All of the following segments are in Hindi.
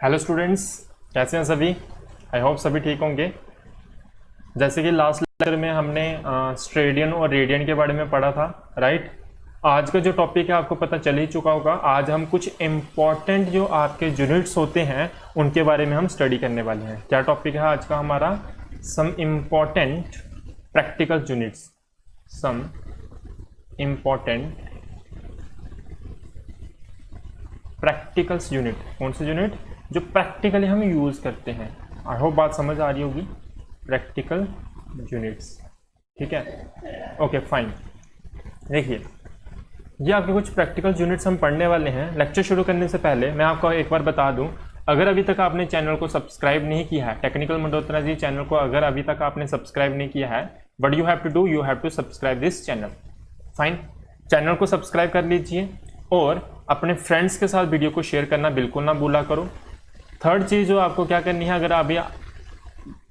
हेलो स्टूडेंट्स, कैसे हैं सभी। आई होप सभी ठीक होंगे। जैसे कि लास्ट लेक्चर में हमने स्ट्रेडियन और रेडियन के बारे में पढ़ा था, राइट। आज का जो टॉपिक है आपको पता चल ही चुका होगा। आज हम कुछ इम्पॉर्टेंट जो आपके यूनिट्स होते हैं उनके बारे में हम स्टडी करने वाले हैं। क्या टॉपिक है आज का हमारा? Some important practical units. Some important practicals unit. कौन से यूनिट? जो प्रैक्टिकली हम यूज़ करते हैं। आई होप बात समझ आ रही होगी। प्रैक्टिकल यूनिट्स, ठीक है, ओके फाइन। देखिए, ये आपके कुछ प्रैक्टिकल यूनिट्स हम पढ़ने वाले हैं। लेक्चर शुरू करने से पहले मैं आपको एक बार बता दूं, अगर अभी तक आपने चैनल को सब्सक्राइब नहीं किया है, टेक्निकल मंडोत्रा जी चैनल को अगर अभी तक आपने सब्सक्राइब नहीं किया है, what you have to do, you have to subscribe this channel. Fine, channel को सब्सक्राइब कर लीजिए और अपने फ्रेंड्स के साथ वीडियो को शेयर करना बिल्कुल ना भूला करो। थर्ड चीज़ जो आपको क्या करनी है, अगर अभी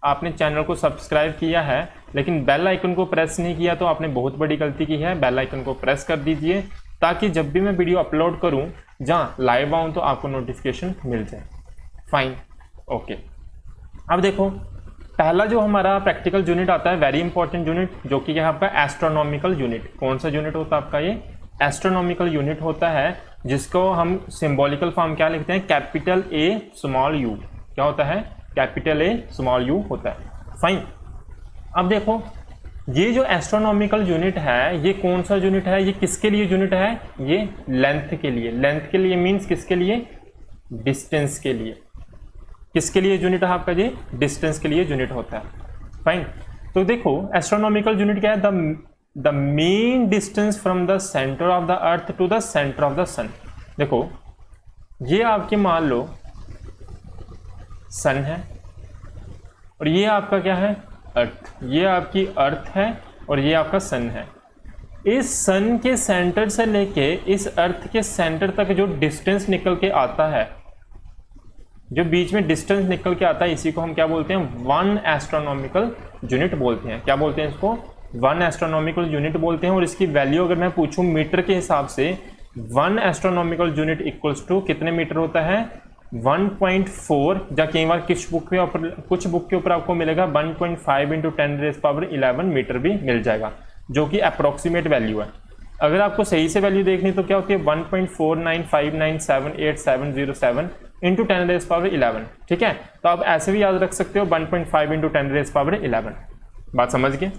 आपने चैनल को सब्सक्राइब किया है लेकिन बेल आइकन को प्रेस नहीं किया तो आपने बहुत बड़ी गलती की है। बेल आइकन को प्रेस कर दीजिए ताकि जब भी मैं वीडियो अपलोड करूं, जहां लाइव आऊं तो आपको नोटिफिकेशन मिल जाए। Fine, okay. अब देखो, पहला जो हमारा प्रैक्टिकल यूनिट आता है, वेरी इंपॉर्टेंट यूनिट, जो कि है आपका एस्ट्रोनॉमिकल यूनिट। कौन सा यूनिट होता है आपका? ये एस्ट्रोनॉमिकल यूनिट होता है, जिसको हम सिंबॉलिकल फॉर्म क्या लिखते हैं? Capital A small you. क्या होता है? कैपिटल ए स्मॉल यू होता है। फाइन, अब देखो, ये जो एस्ट्रोनॉमिकल यूनिट है, ये कौन सा यूनिट है? ये किसके लिए यूनिट है? ये लेंथ के लिए। लेंथ के लिए मीन्स किसके लिए? डिस्टेंस के लिए। किसके लिए यूनिट है आपका? ये डिस्टेंस के लिए यूनिट होता है। फाइन, तो देखो, एस्ट्रोनॉमिकल यूनिट क्या है? The mean distance from the centre of the earth to the centre of the sun. देखो, ये आपके मान लो सन है और ये आपका क्या है? अर्थ। ये आपकी अर्थ है और ये आपका सन है। इस सन के सेंटर से लेके इस अर्थ के सेंटर तक जो डिस्टेंस निकल के आता है, जो बीच में डिस्टेंस निकल के आता है, इसी को हम क्या बोलते हैं? वन एस्ट्रोनॉमिकल यूनिट बोलते हैं। क्या बोलते हैं इसको? वन एस्ट्रोनॉमिकल यूनिट बोलते हैं। और इसकी वैल्यू अगर मैं पूछूं मीटर के हिसाब से, one astronomical unit equals to कितने मीटर होता है? 1.4, या कई बार कुछ बुक के ऊपर आपको मिलेगा 1.5 इंटू 10⁻11 मीटर भी मिल जाएगा, जो कि अप्रोक्सीमेट वैल्यू है। अगर आपको सही से वैल्यू देखनी तो क्या होती है? 1.4959787707 इंटू 10⁻11। ठीक है, तो आप ऐसे भी याद रख सकते हो 1.5 इंटू 10⁻11। बात समझ गए?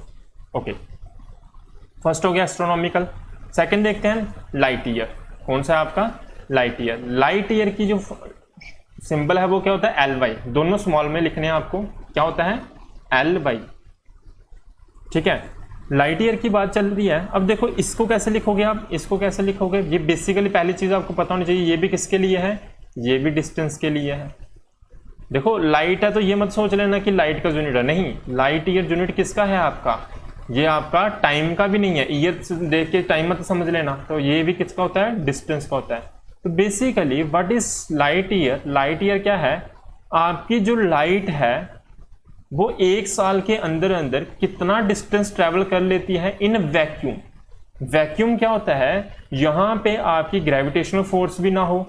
ओके, फर्स्ट हो गया एस्ट्रोनॉमिकल। सेकंड देखते हैं लाइट ईयर। कौन सा है आपका? Light year. लाइट ईयर की जो सिंबल है वो क्या होता है? LY। दोनों स्मॉल में लिखने हैं आपको। क्या होता है? LY। ठीक है, लाइट ईयर की बात चल रही है। अब देखो, इसको कैसे लिखोगे आप? इसको कैसे लिखोगे? ये बेसिकली पहली चीज आपको पता होनी चाहिए, ये भी किसके लिए है? ये भी डिस्टेंस के लिए है। देखो, लाइट है तो ये मत सोच लेना कि लाइट का यूनिट है, नहीं। लाइट ईयर यूनिट किसका है आपका? ये आपका टाइम का भी नहीं है। ईयर देख के टाइम मत समझ लेना। तो ये भी किसका होता है? डिस्टेंस का होता है। तो basically what is light year? Light year क्या है? आपकी जो लाइट है वो एक साल के अंदर अंदर कितना डिस्टेंस ट्रेवल कर लेती है इन वैक्यूम। वैक्यूम क्या होता है? यहां पे आपकी ग्रेविटेशनल फोर्स भी ना हो,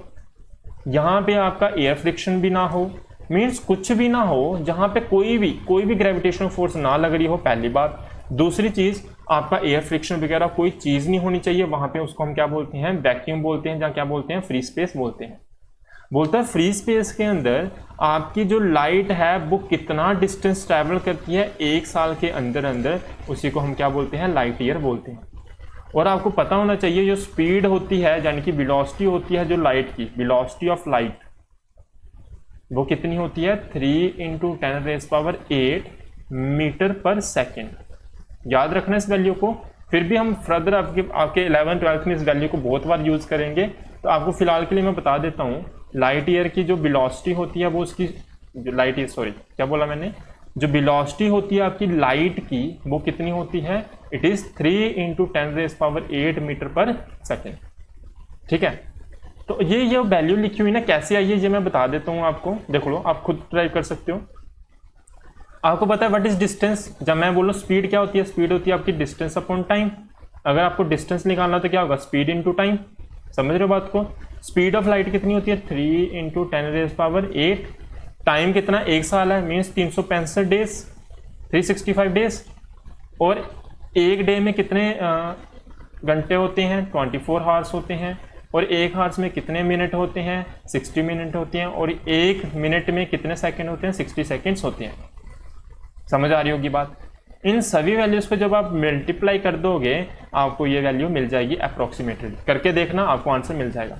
यहां पे आपका एयर फ्रिक्शन भी ना हो, मीन्स कुछ भी ना हो, जहां पे कोई भी ग्रेविटेशनल फोर्स ना लग रही हो, पहली बात। दूसरी चीज, आपका एयर फ्रिक्शन वगैरह कोई चीज नहीं होनी चाहिए वहां पे। उसको हम क्या बोलते हैं? वैक्यूम बोलते हैं, जहां क्या बोलते हैं? फ्री स्पेस बोलते हैं। बोलता है फ्री स्पेस के अंदर आपकी जो लाइट है वो कितना डिस्टेंस ट्रैवल करती है एक साल के अंदर अंदर, उसी को हम क्या बोलते हैं? लाइट ईयर बोलते हैं। और आपको पता होना चाहिए, जो स्पीड होती है, यानी कि वेलोसिटी होती है जो लाइट की, वेलोसिटी ऑफ लाइट, वो कितनी होती है? 3 इंटू 10⁸ मीटर पर सेकेंड। याद रखना इस वैल्यू को। फिर भी हम फर्दर आपके 11th-12th में इस वैल्यू को बहुत बार यूज करेंगे, तो आपको फिलहाल के लिए मैं बता देता हूँ। लाइट ईयर की जो वेलोसिटी होती है वो उसकी जो लाइट ईयर, सॉरी क्या बोला मैंने, जो वेलोसिटी होती है आपकी लाइट की वो कितनी होती है? इट इज 3 इंटू 10⁸ मीटर पर सेकेंड। ठीक है, तो ये वैल्यू लिखी हुई ना, कैसे आई है ये मैं बता देता हूँ आपको। देख लो, आप खुद ट्राई कर सकते हो। आपको पता है व्हाट इज डिस्टेंस? जब मैं बोलूँ स्पीड क्या होती है? स्पीड होती है आपकी डिस्टेंस अपॉन टाइम। अगर आपको डिस्टेंस निकालना तो क्या होगा? Speed into time. समझ रहे हो बात को? स्पीड ऑफ लाइट कितनी होती है 3 इंटू 10⁻8। टाइम कितना 1 साल है, मीन्स 365 डेज, 365 डेज। और एक डे में कितने घंटे होते हैं 24 हावर्स होते हैं। और एक हावर्स में कितने मिनट होते हैं 60 मिनट होते हैं। और एक मिनट में कितने सेकंड होते हैं 60 सेकंड्स होते हैं। समझ आ रही होगी बात। इन सभी वैल्यूज को जब आप मल्टीप्लाई कर दोगे आपको ये वैल्यू मिल जाएगी अप्रोक्सीमेटली। करके देखना, आपको आंसर मिल जाएगा।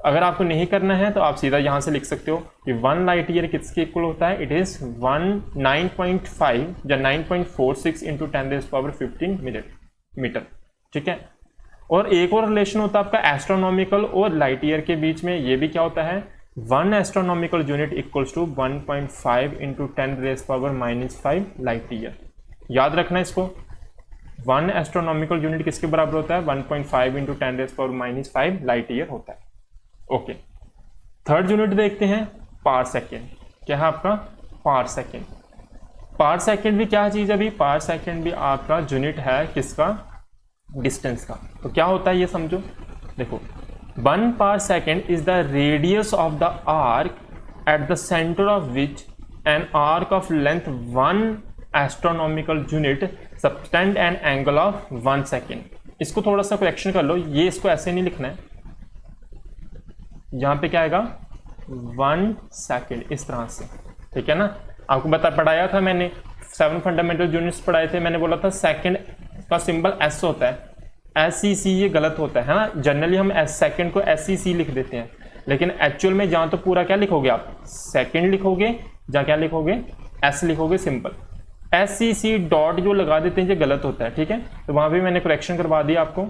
अगर आपको नहीं करना है तो आप सीधा यहाँ से लिख सकते हो कि 1 लाइट ईयर किसके इक्वल होता है, इट इज 9.5 या 9.46 इंटू 10⁻15 मीटर। ठीक है। और एक और रिलेशन होता है आपका एस्ट्रोनॉमिकल और लाइट ईयर के बीच में, ये भी क्या होता है 1 astronomical unit equals to 1.5 into 10⁻⁻5 light year. याद रखना इसको, 1 एस्ट्रोनॉमिकल यूनिट किसके बराबर होता है 1.5 इंटू 10⁻⁻5 लाइट ईयर होता है। ओके। थर्ड यूनिट देखते हैं पार सेकेंड। क्या है आपका पार सेकेंड। पार सेकेंड भी क्या चीज़ है अभी, पार सेकेंड भी आपका यूनिट है किसका, डिस्टेंस का। तो क्या होता है ये समझो, देखो 1 पार second is the radius of the arc at the centre of which an arc of length 1 astronomical unit subtend an angle of 1 second. इसको थोड़ा सा करेक्शन कर लो, ये इसको ऐसे नहीं लिखना है, यहाँ पे क्या आएगा 1 सेकेंड इस तरह से। ठीक है ना। आपको पढ़ाया था मैंने 7 फंडामेंटल यूनिट्स पढ़ाए थे, मैंने बोला था सेकेंड का सिंबल एस होता है, SEC ये गलत होता है ना। जनरली हम सेकेंड को SEC लिख देते हैं, लेकिन एक्चुअल में जहाँ तो पूरा क्या लिखोगे आप सेकेंड लिखोगे, जहाँ क्या लिखोगे S लिखोगे सिंपल। SEC डॉट जो लगा देते हैं ये गलत होता है। ठीक है। तो वहाँ भी मैंने करेक्शन करवा दिया आपको।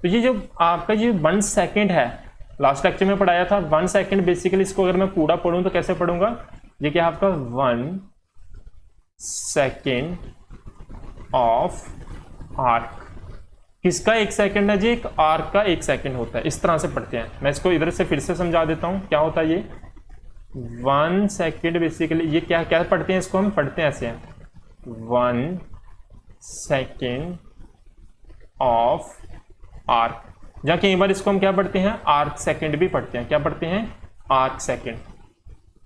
तो ये जो आपका ये 1 सेकेंड है, लास्ट लेक्चर में पढ़ाया था 1 सेकेंड बेसिकली, इसको अगर मैं पूरा पढ़ूँ तो कैसे पढ़ूंगा, ये क्या आपका 1 सेकेंड ऑफ आर्क। किसका 1 सेकेंड है जी, एक आर्क का 1 सेकेंड होता है। इस तरह से पढ़ते हैं। मैं इसको इधर से फिर से समझा देता हूं क्या होता है ये 1 सेकेंड बेसिकली, ये क्या क्या पढ़ते हैं, इसको हम पढ़ते हैं ऐसे हैं 1 सेकेंड ऑफ आर्क। जहाँ कई बार इसको हम क्या पढ़ते हैं आर्क सेकेंड भी पढ़ते हैं। क्या पढ़ते हैं आर्क सेकेंड।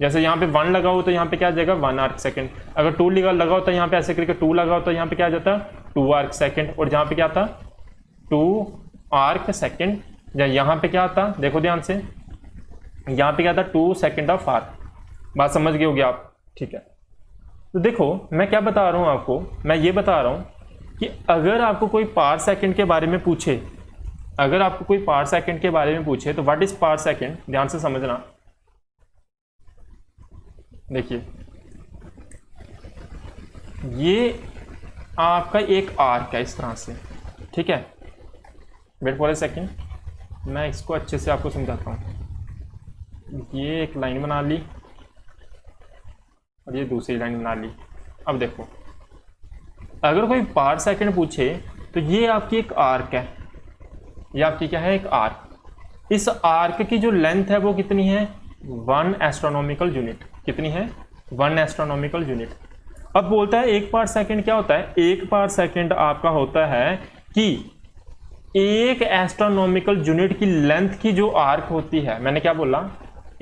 जैसे यहाँ पे 1 लगा हो तो यहाँ पे क्या आ जाएगा 1 आर्क सेकेंड। अगर 2 लगा होता है यहाँ पे ऐसे करके 2 लगा होता है यहाँ पे क्या आ जाता 2 आर्क सेकेंड। और जहाँ पे क्या था 2 आर्क सेकेंड। या यहाँ पे क्या आता, देखो ध्यान से, यहाँ पे क्या था 2 सेकेंड ऑफ आर्क। बात समझ गए होगी आप। ठीक है। तो देखो मैं क्या बता रहा हूँ आपको, मैं ये बता रहा हूँ कि अगर आपको कोई पार सेकेंड के बारे में पूछे, अगर आपको कोई पार सेकेंड के बारे में पूछे तो व्हाट इज पार सेकेंड, ध्यान से समझना। देखिए ये आपका एक आर्क है इस तरह से। ठीक है। वेट फॉर ए सेकेंड, मैं इसको अच्छे से आपको समझाता हूँ। ये एक लाइन बना ली और ये दूसरी लाइन बना ली। अब देखो अगर कोई पार सेकेंड पूछे तो ये आपकी एक आर्क है, ये आपकी क्या है एक आर्क। इस आर्क की जो लेंथ है वो कितनी है 1 एस्ट्रोनॉमिकल यूनिट। कितनी है 1 एस्ट्रोनॉमिकल यूनिट। अब बोलता है 1 पार सेकेंड क्या होता है, 1 पार सेकेंड आपका होता है कि 1 एस्ट्रोनॉमिकल यूनिट की लेंथ की जो आर्क होती है, मैंने क्या बोला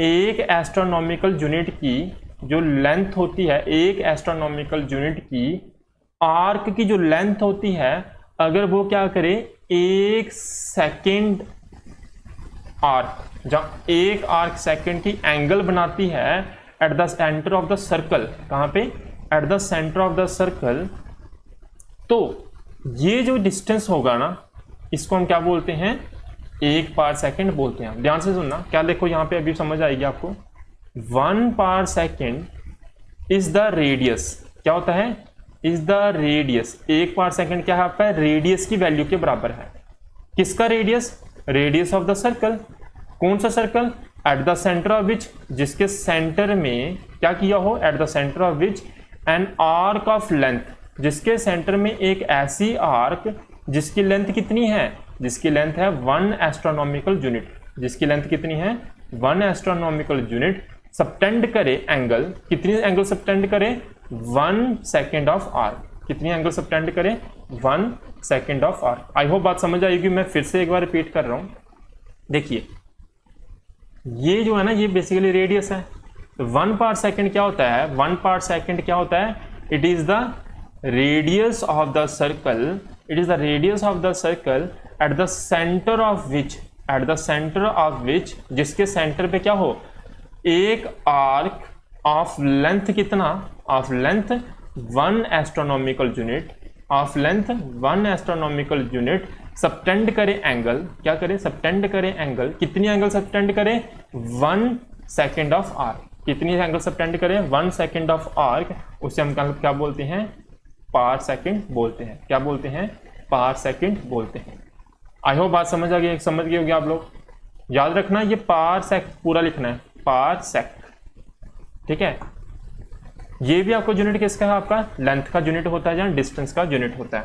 1 एस्ट्रोनॉमिकल यूनिट की जो लेंथ होती है, 1 एस्ट्रोनॉमिकल यूनिट की आर्क की जो लेंथ होती है, अगर वो क्या करे 1 सेकेंड आर्क, जहाँ 1 आर्क सेकेंड की एंगल बनाती है eight the centre of the circle. कहाँ पे eight the centre of the circle. तो ये जो डिस्टेंस होगा ना इसको हम क्या बोलते हैं 1 पार सेकेंड बोलते हैं। ध्यान से सुनना, क्या देखो यहाँ पे अभी समझ आएगी आपको। 1 पार सेकेंड इज द रेडियस। क्या होता है is the radius. 1 par second क्या है आपका रेडियस की वैल्यू के बराबर है। किसका radius, radius of the circle. कौन सा circle, eight the centre of विच, जिसके सेंटर में क्या किया हो, eight the centre of which an arc of length, जिसके सेंटर में एक ऐसी आर्क जिसकी लेंथ कितनी है, जिसकी लेंथ है 1 एस्ट्रोनॉमिकल यूनिट। जिसकी लेंथ कितनी है 1 एस्ट्रोनॉमिकल यूनिट सबटेंड करे एंगल, कितनी एंगल सबटेंड करे 1 सेकेंड ऑफ आर्क। कितनी एंगल सबटेंड करे 1 second of arc. I hope बात समझ आएगी। मैं फिर से एक बार रिपीट कर रहा हूं। देखिए ये जो है ना, ये बेसिकली रेडियस है। तो 1 पार्ट सेकंड क्या होता है? 1 पार्ट सेकंड क्या होता है? It is the radius of the circle, it is the radius of the circle eight the centre of which, eight the centre of विच, जिसके सेंटर पे क्या हो? एक आर्क ऑफ लेंथ कितना? Of length 1 astronomical unit, of length 1 astronomical unit subtend करे एंगल, क्या करे? सबटेंड करे एंगल। कितनी एंगल सबटेंड करे? 1 सेकेंड ऑफ आर्क। कितनी एंगल सबटेंड करे? 1 सेकेंड ऑफ आर्क। उसे हम क्या बोलते हैं? पार सेकेंड बोलते हैं। क्या बोलते हैं? पार सेकेंड बोलते हैं। आई होप बात समझ आ गई, समझ गए होंगे आप लोग। याद रखना ये पार सेक पूरा लिखना है, पार सेक, ठीक है। ये भी आपको यूनिट किसका है? आपका लेंथ का यूनिट होता है या डिस्टेंस का यूनिट होता है।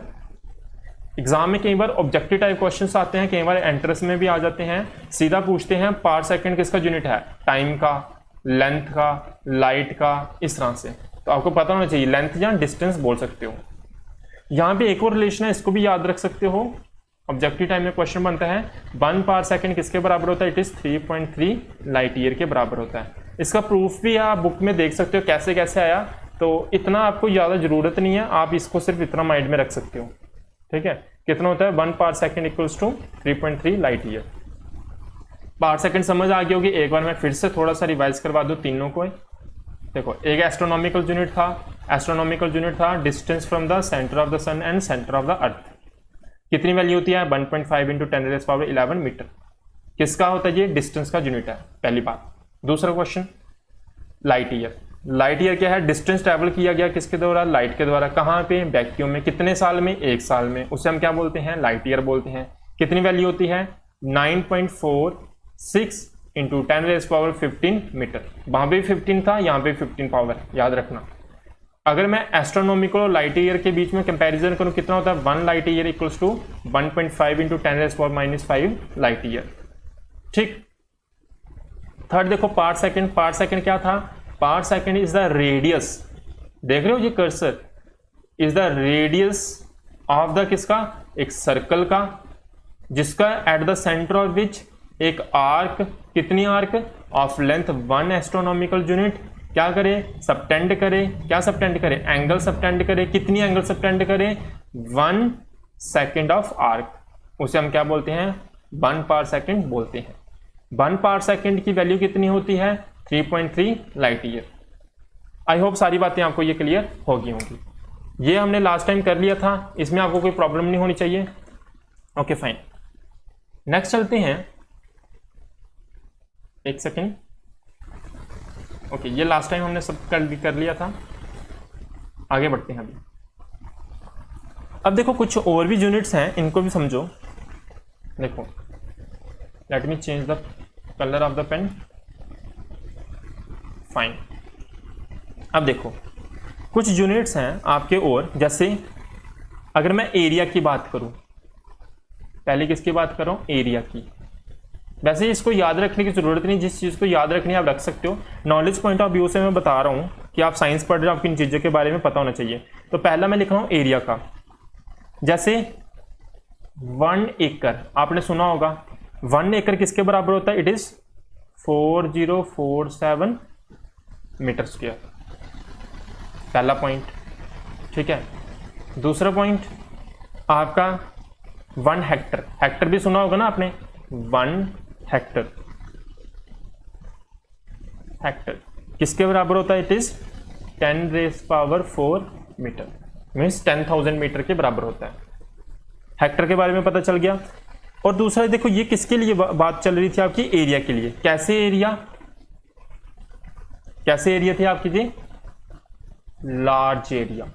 एग्जाम में कई बार ऑब्जेक्टिव टाइप क्वेश्चंस आते हैं, कई बार एंट्रेंस में भी आ जाते हैं। सीधा पूछते हैं पार सेकंड किसका यूनिट है? टाइम का, लेंथ का, लाइट का, इस तरह से। तो आपको पता होना चाहिए, लेंथ या डिस्टेंस बोल सकते हो। यहाँ पे एक और रिलेशन है, इसको भी याद रख सकते हो। ऑब्जेक्टिव टाइम में क्वेश्चन बनता है 1 पार सेकंड किसके बराबर होता है? इट इज 3.3 लाइट ईयर के बराबर होता है। इसका प्रूफ भी आप बुक में देख सकते हो कैसे कैसे आया। तो इतना आपको ज़्यादा जरूरत नहीं है, आप इसको सिर्फ इतना माइंड में रख सकते हो, ठीक है। कितना होता है? 1 parsec equals to 3.3 light year. Parsec समझ आ गई होगी। एक बार मैं फिर से थोड़ा सा रिवाइज करवा दूं तीनों को। देखो, एक एस्ट्रोनॉमिकल यूनिट था, एस्ट्रोनॉमिकल यूनिट था distance from the centre of the sun and centre of the earth. कितनी वैल्यू होती है? 1.5 इंटू 10⁻11 मीटर। किसका होता है? ये डिस्टेंस का यूनिट है, पहली बात। दूसरा question, light year. Light year क्या है? डिस्टेंस ट्रैवल किया गया किसके द्वारा? लाइट के द्वारा। कहाँ पे? वैक्यूम में। कितने साल में? 1 साल में। उसे हम क्या बोलते हैं? लाइट ईयर बोलते हैं। कितनी वैल्यू होती है? 9.46 इंटू 10⁻15 मीटर। वहां पे 15 था, यहाँ पे 15 पावर, याद रखना। अगर मैं एस्ट्रोनॉमिकल और लाइट ईयर के बीच में कंपैरिजन करूं, कितना होता है? 1 light year equals to 1.5 into 10⁻⁻5 light year, ठीक। थर्ड देखो, पार्ट सेकंड। पार्ट सेकंड क्या था? Part second is the radius, देख रहे हो ये cursor, is the radius of the किसका? एक सर्कल का, जिसका at the centre of which एक आर्क, कितनी arc? Of length 1 astronomical unit क्या करे? सबटेंड करे। क्या सबटेंड करे? एंगल सबटेंड करे। कितनी एंगल सबटेंड करे? 1 सेकेंड ऑफ आर्क। उसे हम क्या बोलते हैं? 1 पार सेकेंड बोलते हैं। 1 पार सेकेंड की वैल्यू कितनी होती है? 3.3 लाइट ईयर। आई होप सारी बातें आपको ये क्लियर होगी होंगी। ये हमने लास्ट टाइम कर लिया था, इसमें आपको कोई प्रॉब्लम नहीं होनी चाहिए। ओके फाइन, नेक्स्ट चलते हैं। एक सेकेंड। ओके, ये लास्ट टाइम हमने सब कर लिया था, आगे बढ़ते हैं अभी। अब देखो, कुछ और भी यूनिट्स हैं, इनको भी समझो। देखो, let me change the colour of the pen. Fine. अब देखो, कुछ यूनिट्स हैं आपके और, जैसे अगर मैं एरिया की बात करूं, पहले किसकी बात करूं? एरिया की। वैसे इसको याद रखने की जरूरत नहीं, जिस चीज़ को याद रखनी है आप रख सकते हो। नॉलेज पॉइंट ऑफ व्यू से मैं बता रहा हूँ कि आप साइंस पढ़ रहे हो, आपको इन चीज़ों के बारे में पता होना चाहिए। तो पहला मैं लिख रहा हूँ एरिया का। जैसे 1 एकड़, आपने सुना होगा 1 एकड़ किसके बराबर होता है? It is 4047 metre square. पहला पॉइंट, ठीक है। दूसरा पॉइंट आपका 1 हेक्टर। हेक्टर भी सुना होगा ना आपने? 1 हेक्टर, हेक्टर किसके बराबर होता है? It is 10⁻4 metre, means 10,000 metre के बराबर होता है। हेक्टर के बारे में पता चल गया। और दूसरा देखो, ये किसके लिए बात चल रही थी आपकी? एरिया के लिए। कैसे एरिया? कैसे एरिया थे आपकी जी? लार्ज एरिया,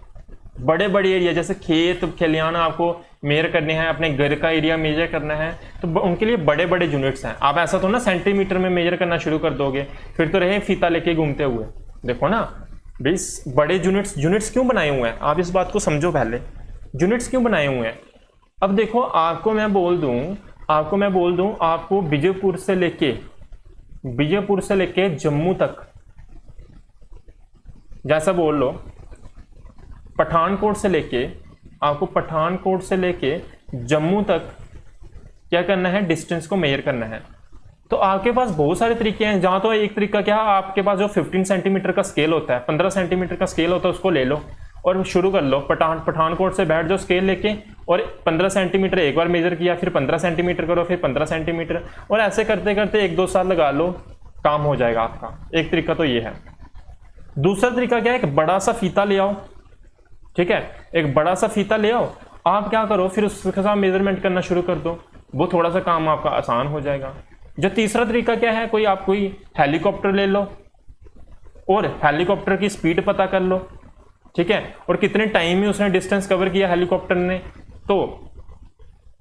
बड़े बड़े एरिया, जैसे खेत खलिहान आपको मेजर करने हैं, अपने घर का एरिया मेजर करना है, तो उनके लिए बड़े बड़े यूनिट्स हैं। आप ऐसा तो ना सेंटीमीटर में मेजर करना शुरू कर दोगे, फिर तो रहे फीता लेके घूमते हुए। देखो ना, बीस बड़े यूनिट्स क्यों बनाए हुए हैं? आप इस बात को समझो पहले, यूनिट्स क्यों बनाए हुए हैं। अब देखो, आपको मैं बोल दूं आपको विजयपुर से लेके जम्मू तक, जैसा बोल लो, पठानकोट से लेके जम्मू तक क्या करना है? डिस्टेंस को मेजर करना है। तो आपके पास बहुत सारे तरीके हैं। जहाँ तो एक तरीका क्या है, आपके पास जो 15 सेंटीमीटर का स्केल होता है, 15 सेंटीमीटर का स्केल होता है, उसको ले लो और शुरू कर लो। पठानकोट से बैठ जाओ स्केल लेके, और 15 सेंटीमीटर एक बार मेजर किया, फिर 15 सेंटीमीटर करो, फिर 15 सेंटीमीटर, और ऐसे करते करते 1-2 साल लगा लो, काम हो जाएगा आपका। एक तरीका तो ये है। दूसरा तरीका क्या है, एक बड़ा सा फीता ले आओ, ठीक है, एक बड़ा सा फीता ले आओ, आप क्या करो फिर उसके साथ मेजरमेंट करना शुरू कर दो, वो थोड़ा सा काम आपका आसान हो जाएगा। जो तीसरा तरीका क्या है, कोई हेलीकॉप्टर ले लो और हेलीकॉप्टर की स्पीड पता कर लो, ठीक है, और कितने टाइम में उसने डिस्टेंस कवर किया हेलीकॉप्टर ने, तो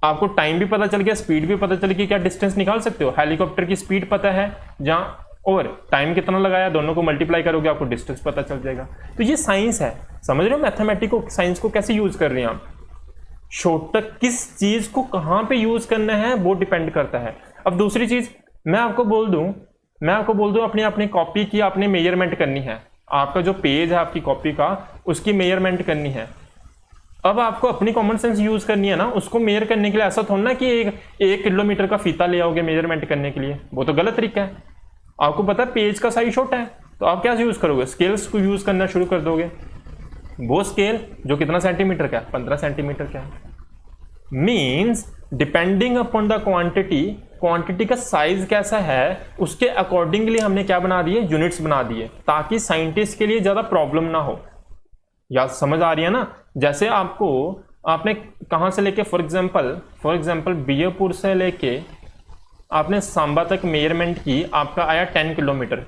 आपको टाइम भी पता चल गया, स्पीड भी पता चल गई, क्या डिस्टेंस निकाल सकते हो। हेलीकॉप्टर की स्पीड पता है जहाँ, और टाइम कितना लगाया, दोनों को मल्टीप्लाई करोगे आपको डिस्टेंस पता चल जाएगा। तो ये साइंस है, समझ रहे हो मैथमेटिक्स को, साइंस को कैसे यूज कर रहे हैं आप। शॉर्टकट किस चीज को कहाँ पे यूज करना है वो डिपेंड करता है। अब दूसरी चीज मैं आपको बोल दूं अपनी कॉपी की आपने मेजरमेंट करनी है, आपका जो पेज है आपकी कॉपी का, उसकी मेजरमेंट करनी है। अब आपको अपनी कॉमन सेंस यूज करनी है ना, उसको मेजर करने के लिए ऐसा थोड़ा ना कि एक किलोमीटर का फीता ले आओगे मेजरमेंट करने के लिए, वो तो गलत तरीका है। आपको पता है पेज का साइज छोटा है, तो आप क्या यूज करोगे, स्केल्स को यूज करना शुरू कर दोगे। वो स्केल जो कितना सेंटीमीटर का है, 15 सेंटीमीटर का है। Means depending upon the quantity का साइज कैसा है, उसके अकॉर्डिंगली हमने क्या बना दिए, यूनिट्स बना दिए, ताकि साइंटिस्ट के लिए ज्यादा प्रॉब्लम ना हो। या समझ आ रही है ना। जैसे आपने कहां से लेके, फॉर एग्जांपल बियरपुर से लेके आपने सांबा तक मेजरमेंट की, आपका आया 10 किलोमीटर।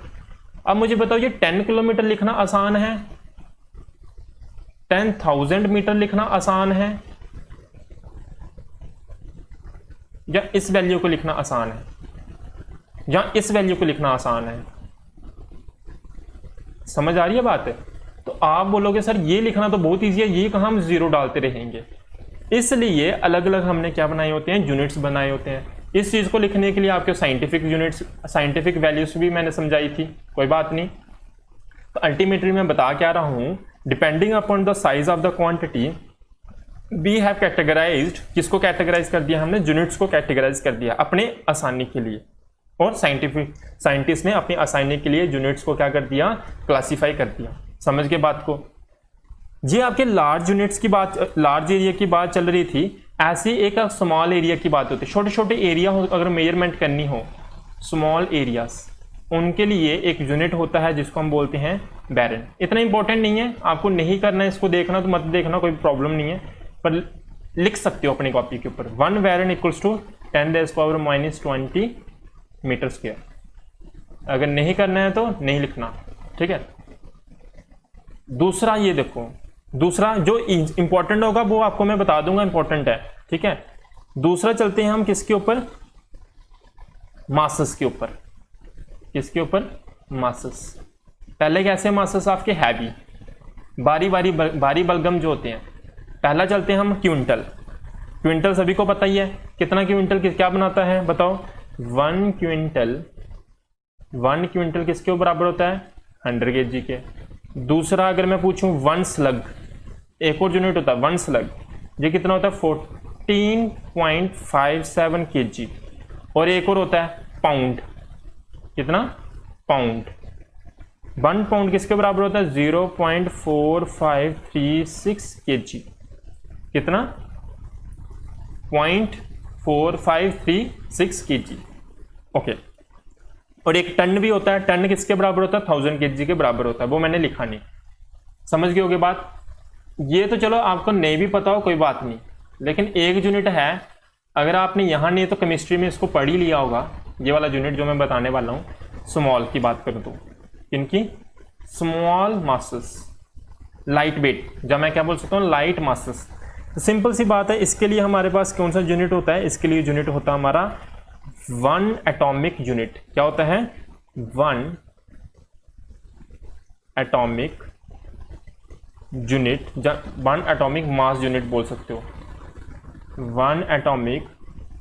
अब मुझे बताओ ये 10 किलोमीटर लिखना आसान है, 10,000 मीटर लिखना आसान है, या इस वैल्यू को लिखना आसान है, या इस वैल्यू को लिखना आसान है। समझ आ रही है बात है। तो आप बोलोगे सर ये लिखना तो बहुत इजी है, ये कहां हम जीरो डालते रहेंगे। इसलिए अलग अलग हमने क्या बनाए होते हैं, यूनिट्स बनाए होते हैं। इस चीज को लिखने के लिए आपके साइंटिफिक यूनिट्स, साइंटिफिक वैल्यूज भी मैंने समझाई थी, कोई बात नहीं। तो अल्टीमेटली मैं बता क्या रहा हूं, depending upon the size of the quantity we have categorised, किसको कैटेगराइज कर दिया हमने, यूनिट्स को कैटेगराइज कर दिया अपने आसानी के लिए। और साइंटिस्ट ने अपनी आसानी के लिए यूनिट्स को क्या कर दिया, क्लासिफाई कर दिया। समझ के बात को। ये आपके लार्ज यूनिट्स की बात, लार्ज एरिया की बात चल रही थी। ऐसी एक स्मॉल एरिया की बात होती है, छोटे छोटे एरिया अगर मेजरमेंट करनी हो, स्मॉल एरियाज, उनके लिए एक यूनिट होता है जिसको हम बोलते हैं बैरन। इतना इंपॉर्टेंट नहीं है, आपको नहीं करना है इसको, देखना तो मत देखना, कोई प्रॉब्लम नहीं है, पर लिख सकते हो अपनी कॉपी के ऊपर। 1 बैरन इक्वल्स टू 10⁻⁻20 मीटर स्क्वायर। अगर नहीं करना है तो नहीं लिखना, ठीक है। दूसरा ये देखो, दूसरा जो इंपॉर्टेंट होगा वो आपको मैं बता दूंगा, इंपॉर्टेंट है, ठीक है। दूसरा चलते हैं हम किसके ऊपर, मासेस के ऊपर। किसके ऊपर, मासेस। पहले कैसे मासेस आपके हैवी, बारी बलगम जो होते हैं। पहला चलते हैं हम क्विंटल। क्विंटल सभी को पता ही है, कितना क्विंटल क्या बनाता है बताओ, 1 क्विंटल किसके बराबर होता है, 100 kg के। दूसरा अगर मैं पूछूं 1 स्लग, एक और यूनिट होता है 1 स्लग, ये कितना होता है 14.57 kg। और एक और होता है पाउंड, कितना, पाउंड। 1 पाउंड किसके बराबर होता है, 0.4536 kg। कितना, 0.4536 kg, ओके। और एक टन भी होता है, टन किसके बराबर होता है, 1000 kg के बराबर होता है, वो मैंने लिखा नहीं। समझ गए होगे बात। ये तो चलो आपको नहीं भी पता हो कोई बात नहीं, लेकिन एक यूनिट है, अगर आपने यहाँ नहीं तो केमिस्ट्री में इसको पढ़ ही लिया होगा। ये वाला यूनिट जो मैं बताने वाला हूँ, स्मॉल की बात करूँ तो इनकी स्मॉल मासेस, लाइट वेट, जब मैं क्या बोल सकता हूँ, लाइट मासेस। तो सिंपल सी बात है, इसके लिए हमारे पास कौन सा यूनिट होता है, इसके लिए यूनिट होता है हमारा 1 एटॉमिक यूनिट। क्या होता है, 1 atomic unit, 1 atomic mass unit बोल सकते हो, 1 एटॉमिक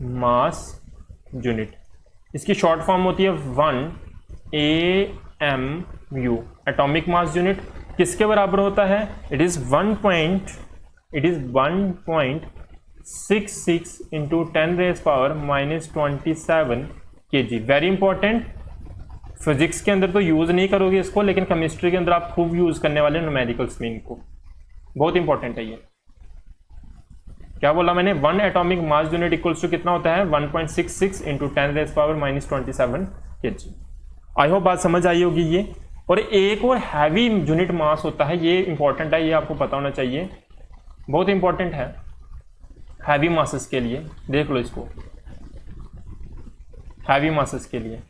मास यूनिट। इसकी शॉर्ट फॉर्म होती है 1 AMU, एटॉमिक मास यूनिट। किसके बराबर होता है, it is 1.66 into 10⁻⁻27 kg। Very important, physics के अंदर तो यूज़ नहीं करोगे इसको, लेकिन केमिस्ट्री के अंदर आप खूब यूज़ करने वाले न्यूमेरिकल्स में इनको, बहुत इंपॉर्टेंट है ये। क्या बोला मैंने, 1 atomic mass unit equals to कितना होता है, 1.66 इंटू 10⁻⁻27 kg। आई होप बात समझ आई होगी ये। और एक और हैवी यूनिट मास होता है, ये इंपॉर्टेंट है, ये आपको पता होना चाहिए, बहुत इंपॉर्टेंट है हैवी मासेस के लिए। देख लो इसको, हैवी मासेस के लिए।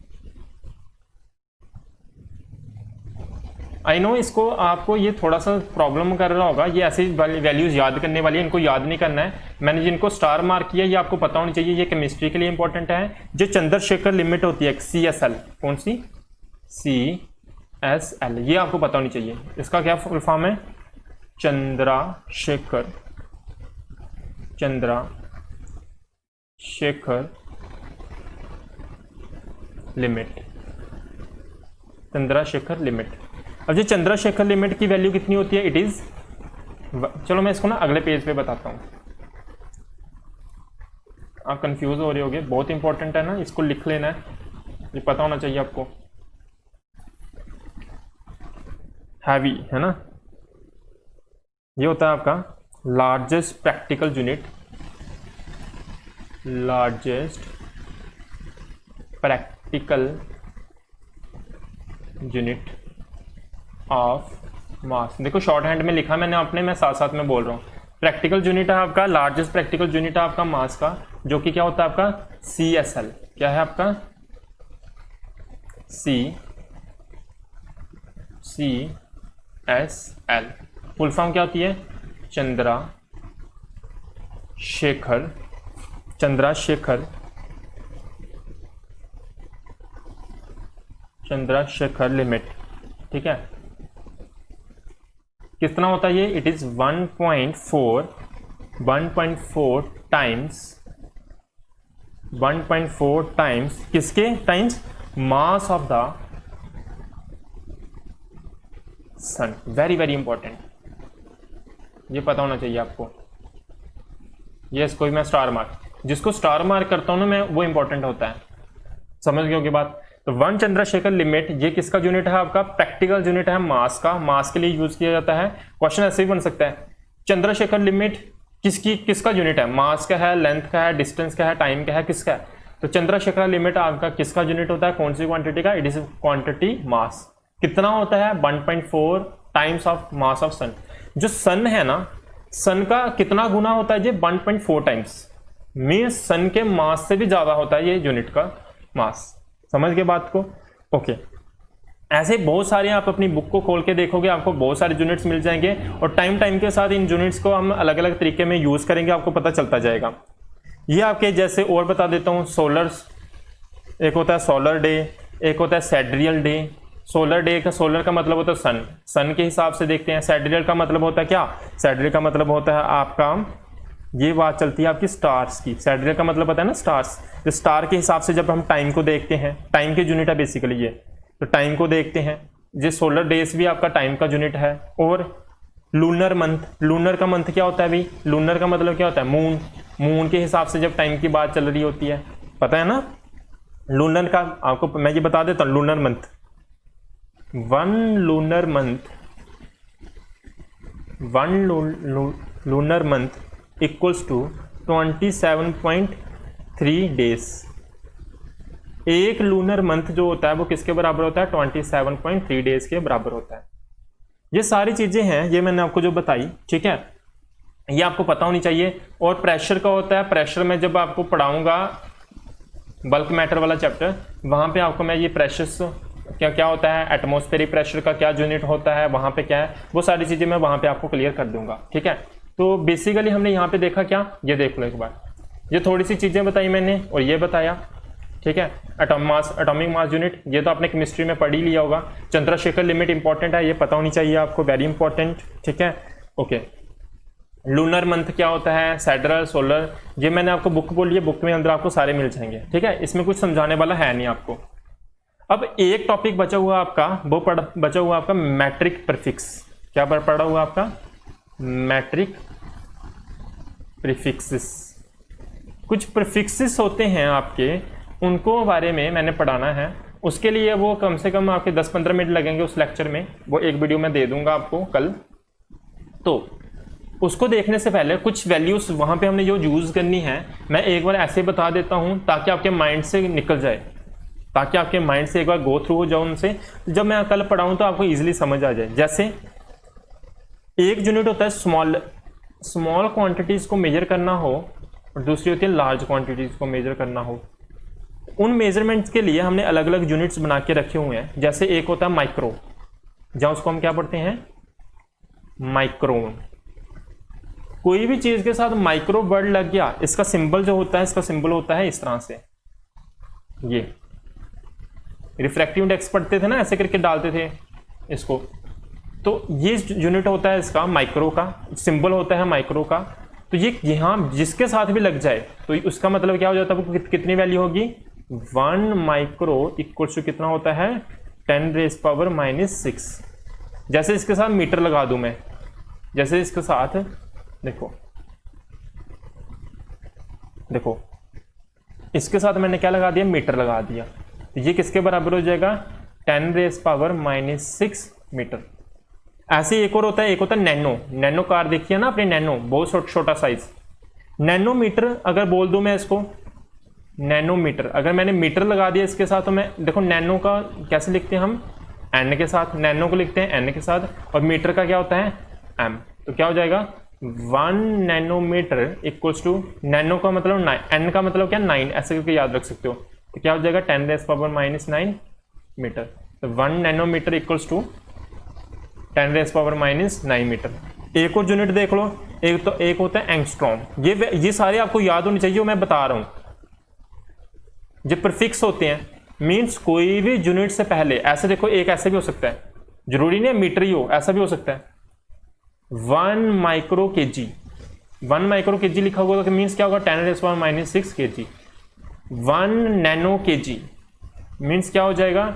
आई नो इसको आपको ये थोड़ा सा प्रॉब्लम कर रहा होगा, ये ऐसी वैल्यूज याद करने वाली है, इनको याद नहीं करना है। मैंने जिनको स्टार मार्क किया ये आपको पता होनी चाहिए, ये केमिस्ट्री के लिए इंपॉर्टेंट है। जो चंद्रशेखर लिमिट होती है CSL, कौन सी, CSL, ये आपको पता होनी चाहिए। इसका क्या फुल फॉर्म है, चंद्रशेखर लिमिट, चंद्रशेखर लिमिट। अब जो चंद्रशेखर लिमिट की वैल्यू कितनी होती है, इट इज, चलो मैं इसको ना अगले पेज पे बताता हूँ, आप कंफ्यूज हो रहे होगे, बहुत इंपॉर्टेंट है ना, इसको लिख लेना है, ये पता होना चाहिए आपको। हैवी है ना, ये होता है आपका largest practical unit, largest practical unit of mass. देखो शॉर्ट हैंड में लिखा मैंने अपने, मैं साथ साथ में बोल रहा हूँ। प्रैक्टिकल यूनिट है आपका, लार्जेस्ट प्रैक्टिकल यूनिट है आपका मास का, जो कि क्या होता है आपका CSL। क्या है आपका CSL। फुल फॉर्म क्या होती है, चंद्रशेखर लिमिट। ठीक है, कितना होता है ये, इट इज 1.4 टाइम्स किसके times, mass of the sun. Very very important, ये पता होना चाहिए आपको। ये इसको भी मैं स्टार मार्क, जिसको स्टार मार्क करता हूं ना मैं, वो इंपॉर्टेंट होता है, समझ गए होगी बात। तो 1 चंद्रशेखर लिमिट, ये किसका यूनिट है आपका, प्रैक्टिकल यूनिट है मास का, मास के लिए यूज किया जाता है। क्वेश्चन ऐसे भी बन सकता है, चंद्रशेखर लिमिट किसका यूनिट है, मास का है, लेंथ का है, डिस्टेंस का है, टाइम का है, किसका है। तो चंद्रशेखर लिमिट आपका किसका यूनिट होता है, कौन सी क्वांटिटी का, इट इज क्वांटिटी मास। कितना होता है, 1.4 टाइम्स ऑफ मास ऑफ सन। जो सन है ना, सन का कितना गुना होता है, ये 1.4 टाइम्स, मीन्स सन के मास से भी ज्यादा होता है ये यूनिट का मास। समझ गए बात को, ओके। ऐसे बहुत सारे, आप अपनी बुक को खोल के देखोगे, आपको बहुत सारे यूनिट्स मिल जाएंगे, और टाइम के साथ इन यूनिट्स को हम अलग अलग तरीके में यूज करेंगे, आपको पता चलता जाएगा। ये आपके जैसे और बता देता हूँ, सोलर्स, एक होता है सोलर डे, एक होता है सैड्रियल डे। सोलर डे का, सोलर का मतलब होता है सन, सन के हिसाब से देखते हैं। सैड्रियल का मतलब होता है क्या, सैड्रियल का मतलब होता है आपका, ये बात चलती है आपकी स्टार्स की। सैड्रियल का मतलब पता है ना, स्टार्स। तो स्टार के हिसाब से जब हम टाइम को देखते हैं, टाइम की यूनिट है बेसिकली ये, तो टाइम को देखते हैं। ये सोलर डेज भी आपका टाइम का यूनिट है। और लूनर मंथ, लूनर का मंथ क्या होता है भाई, लूनर का मतलब क्या होता है, मून, मून के हिसाब से जब टाइम की बात चल रही होती है, पता है ना। लूनर का आपको मैं ये बता देता हूँ, lunar month, 1 lunar month equals to 27.3 days. एक लूनर मंथ जो होता है वो किसके बराबर होता है, 27.3 डेज के बराबर होता है। ये सारी चीजें हैं, ये मैंने आपको जो बताई, ठीक है, ये आपको पता होनी चाहिए। और प्रेशर का होता है, प्रेशर में जब आपको पढ़ाऊंगा बल्क मैटर वाला चैप्टर, वहां पे आपको मैं ये प्रेशर क्या क्या होता है, एटमॉस्फेरिक प्रेशर का क्या यूनिट होता है, वहां पे क्या है, वो सारी चीजें मैं वहां पे आपको क्लियर कर दूंगा। ठीक है, तो बेसिकली हमने यहाँ पे देखा क्या, ये देख लो एक बार, ये थोड़ी सी चीजें बताई मैंने और ये बताया। ठीक है, एटॉमिक मास यूनिट, ये तो आपने केमिस्ट्री में पढ़ ही लिया होगा। चंद्रशेखर लिमिट इंपॉर्टेंट है, ये पता होनी चाहिए आपको, वेरी इंपॉर्टेंट। ठीक है, ओके। लूनर मंथ क्या होता है, सैड्रल, सोलर, ये मैंने आपको बुक बोली है, बुक में अंदर आपको सारे मिल जाएंगे। ठीक है, इसमें कुछ समझाने वाला है नहीं आपको। अब एक टॉपिक बचा हुआ आपका, वो बचा हुआ आपका मैट्रिक प्रीफिक्स। क्या पढ़ा हुआ आपका, मैट्रिक प्रीफिक्सेस। कुछ प्रीफिक्सेस होते हैं आपके उनको बारे में मैंने पढ़ाना है। उसके लिए वो कम से कम आपके 10-15 मिनट लगेंगे उस लेक्चर में, वो एक वीडियो में दे दूंगा आपको कल। तो उसको देखने से पहले कुछ वैल्यूज़ वहाँ पे हमने जो यूज़ करनी है मैं एक बार ऐसे बता देता हूँ ताकि आपके माइंड से निकल जाए, ताकि आपके माइंड से एक बार गो थ्रू हो जाओ उनसे, जब मैं कल पढ़ाऊँ तो आपको ईजिली समझ आ जाए। जैसे एक यूनिट होता है स्मॉल क्वांटिटीज़ को मेजर करना हो और दूसरी होती है लार्ज क्वांटिटीज़ को मेजर करना हो। उन मेजरमेंट्स के लिए हमने अलग अलग यूनिट्स बना के रखे हुए हैं। जैसे एक होता है माइक्रो, जहाँ उसको हम क्या पढ़ते हैं, माइक्रोन। कोई भी चीज़ के साथ माइक्रो वर्ड लग गया, इसका सिंबल जो होता है, इसका सिंबल होता है इस तरह से, ये रिफ्रैक्टिव इंडेक्स पढ़ते थे ना, ऐसे करके डालते थे इसको, तो ये यूनिट होता है इसका माइक्रो का, सिंबल होता है माइक्रो का। तो ये यहाँ जिसके साथ भी लग जाए तो उसका मतलब क्या हो जाता है, वो कितनी वैल्यू होगी, 1 माइक्रो इक्वल्स टू कितना होता है, 10⁻⁻⁶। जैसे इसके साथ मीटर लगा दूं मैं, जैसे इसके साथ देखो इसके साथ मैंने क्या लगा दिया, मीटर लगा दिया, तो ये किसके बराबर हो जाएगा, 10⁻⁻⁶ मीटर। ऐसे एक और होता है, एक होता है नैनो कार, देखिए ना अपने नैनो, बहुत छोटा साइज। नैनोमीटर अगर बोल दूं मैं इसको, नैनोमीटर, अगर मैंने मीटर लगा दिया इसके साथ, तो मैं देखो नैनो का कैसे लिखते हैं हम, एन के साथ, नैनो को लिखते हैं एन के साथ, और मीटर का क्या होता है, एम। तो क्या हो जाएगा, 1 नैनोमीटर इक्वल्स टू, नैनो का मतलब 9, एन का मतलब क्या 9, ऐसे करके याद रख सकते हो। तो क्या हो जाएगा 10⁻⁻⁹ मीटर। तो 1 नैनोमीटर इक्वल्स टू 10⁻⁻⁹ मीटर। एक और यूनिट देख लो, एक होता है एंगस्ट्रॉम। ये सारे आपको याद होने चाहिए, मैं बता रहा हूं। जो प्रीफिक्स होते हैं, मींस कोई भी यूनिट से पहले, ऐसे देखो एक ऐसे भी हो सकता है, जरूरी नहीं है मीटर ही हो, ऐसा भी हो सकता है, 1 माइक्रो केजी, 1 माइक्रो केजी लिखा होगा तो मींस क्या होगा, 10⁻⁻⁶ केजी। 1 नैनो केजी मींस क्या हो जाएगा,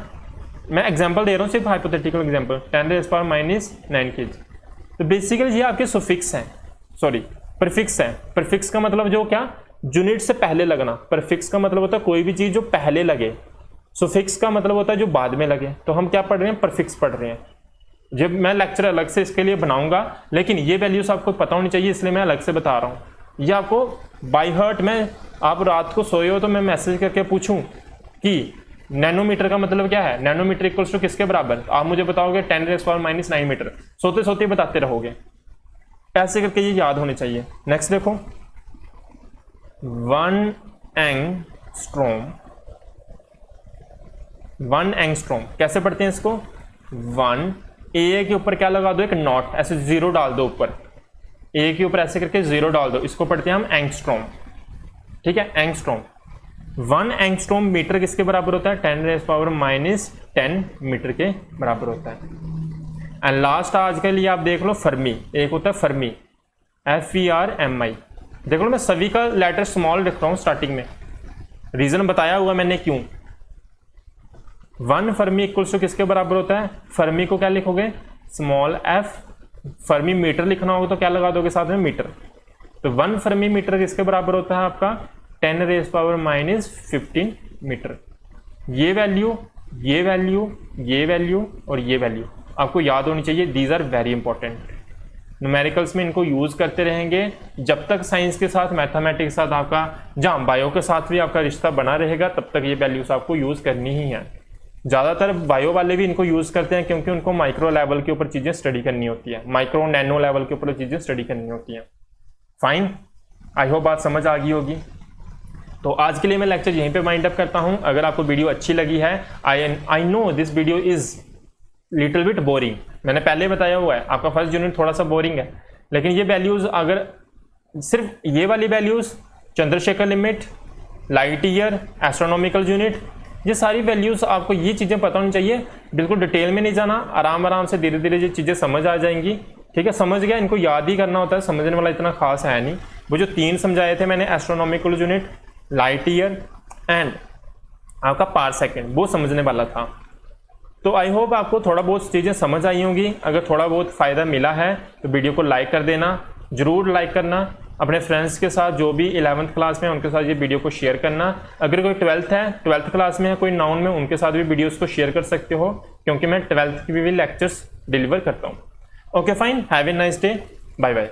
मैं एग्जांपल दे रहा हूँ, सिर्फ हाइपोथेटिकल एग्जांपल, 10⁻⁻⁹ केजी। तो बेसिकली ये आपके सुफिक्स हैं, सॉरी प्रीफिक्स हैं। प्रीफिक्स का मतलब जो क्या, यूनिट से पहले लगना। प्रीफिक्स का मतलब होता है कोई भी चीज जो पहले लगे, सुफिक्स का मतलब होता है जो बाद में लगे। तो हम क्या पढ़ रहे हैं, प्रीफिक्स पढ़ रहे हैं। जब मैं लेक्चर अलग से इसके लिए बनाऊंगा, लेकिन ये वैल्यूज आपको पता होनी चाहिए, इसलिए मैं अलग से बता रहा हूँ। ये आपको बाय हार्ट, में आप रात को सोए हो तो मैं मैसेज करके पूछूं कि नैनोमीटर का मतलब क्या है, नैनोमीटर इक्वल्स टू किसके बराबर, आप मुझे बताओगे 10⁻⁹ मीटर, सोते सोते बताते रहोगे। ऐसे करके ये याद होने चाहिए। नेक्स्ट देखो, 1 एंगस्ट्रॉम कैसे पढ़ते हैं इसको, 1 ए के ऊपर क्या लगा दो, एक नॉट, ऐसे 0 डाल दो ऊपर, ए के ऊपर ऐसे करके 0 डाल दो, इसको पढ़ते हैं हम एंगस्ट्रॉम। ठीक है, एंगस्ट्रॉम। 1 एंगस्ट्रॉम मीटर किसके बराबर होता है, 10⁻⁻⁻ मीटर के बराबर होता है। एंड लास्ट आज के लिए आप देख लो फर्मी, एक होता है फर्मी, FERMI। देख लो मैं सभी का लेटर स्मॉल रख रहा हूं स्टार्टिंग में, रीजन बताया हुआ मैंने क्यों। 1 फर्मी इक्वल्स टू किसके बराबर होता है, फर्मी को क्या लिखोगे, स्मॉल f, फर्मी मीटर लिखना होगा तो क्या लगा दोगे साथ में, मीटर। तो 1 फर्मी मीटर किसके बराबर होता है आपका, 10⁻⁻⁻15 मीटर। ये वैल्यू, ये वैल्यू, ये वैल्यू और ये वैल्यू आपको याद होनी चाहिए। These are very important. Numericals में इनको यूज करते रहेंगे जब तक साइंस के साथ, मैथमेटिक्स के साथ आपका, जहाँ बायो के साथ भी आपका रिश्ता बना रहेगा, तब तक ये वैल्यूज आपको यूज करनी ही है। ज़्यादातर बायो वाले भी इनको यूज करते हैं क्योंकि उनको माइक्रो लेवल के ऊपर चीज़ें स्टडी करनी होती है, माइक्रो नैनो लेवल के ऊपर चीज़ें स्टडी करनी होती हैं। फाइन, आई होप बात समझ आ गई होगी। तो आज के लिए मैं लेक्चर यहीं पे वाइंड अप करता हूं। अगर आपको वीडियो अच्छी लगी है, I know this video is little bit boring, मैंने पहले बताया हुआ है आपका फर्स्ट यूनिट थोड़ा सा बोरिंग है, लेकिन ये वैल्यूज, अगर सिर्फ ये वाली values, Chandrashekhar limit, light year, astronomical unit, ये सारी वैल्यूज आपको ये चीज़ें पता होनी चाहिए। बिल्कुल डिटेल में नहीं जाना, आराम आराम से धीरे धीरे ये चीज़ें समझ आ जाएंगी। ठीक है, समझ गया, इनको याद ही करना होता है, समझने वाला इतना खास है नहीं। वो जो 3 समझाए थे मैंने, astronomical unit, light year and आपका पार सेकंड, वो समझने वाला था। तो आई होप आपको थोड़ा बहुत चीज़ें समझ आई होंगी। अगर थोड़ा बहुत फ़ायदा मिला है तो वीडियो को लाइक कर देना, ज़रूर लाइक करना। अपने फ्रेंड्स के साथ जो भी 11th क्लास में उनके साथ ये वीडियो को शेयर करना। अगर कोई 12th क्लास में है, कोई नाउन में, उनके साथ भी वीडियोस को शेयर कर सकते हो, क्योंकि मैं 12th की भी लेक्चर्स डिलीवर करता हूँ। Okay fine, have a nice day, bye bye.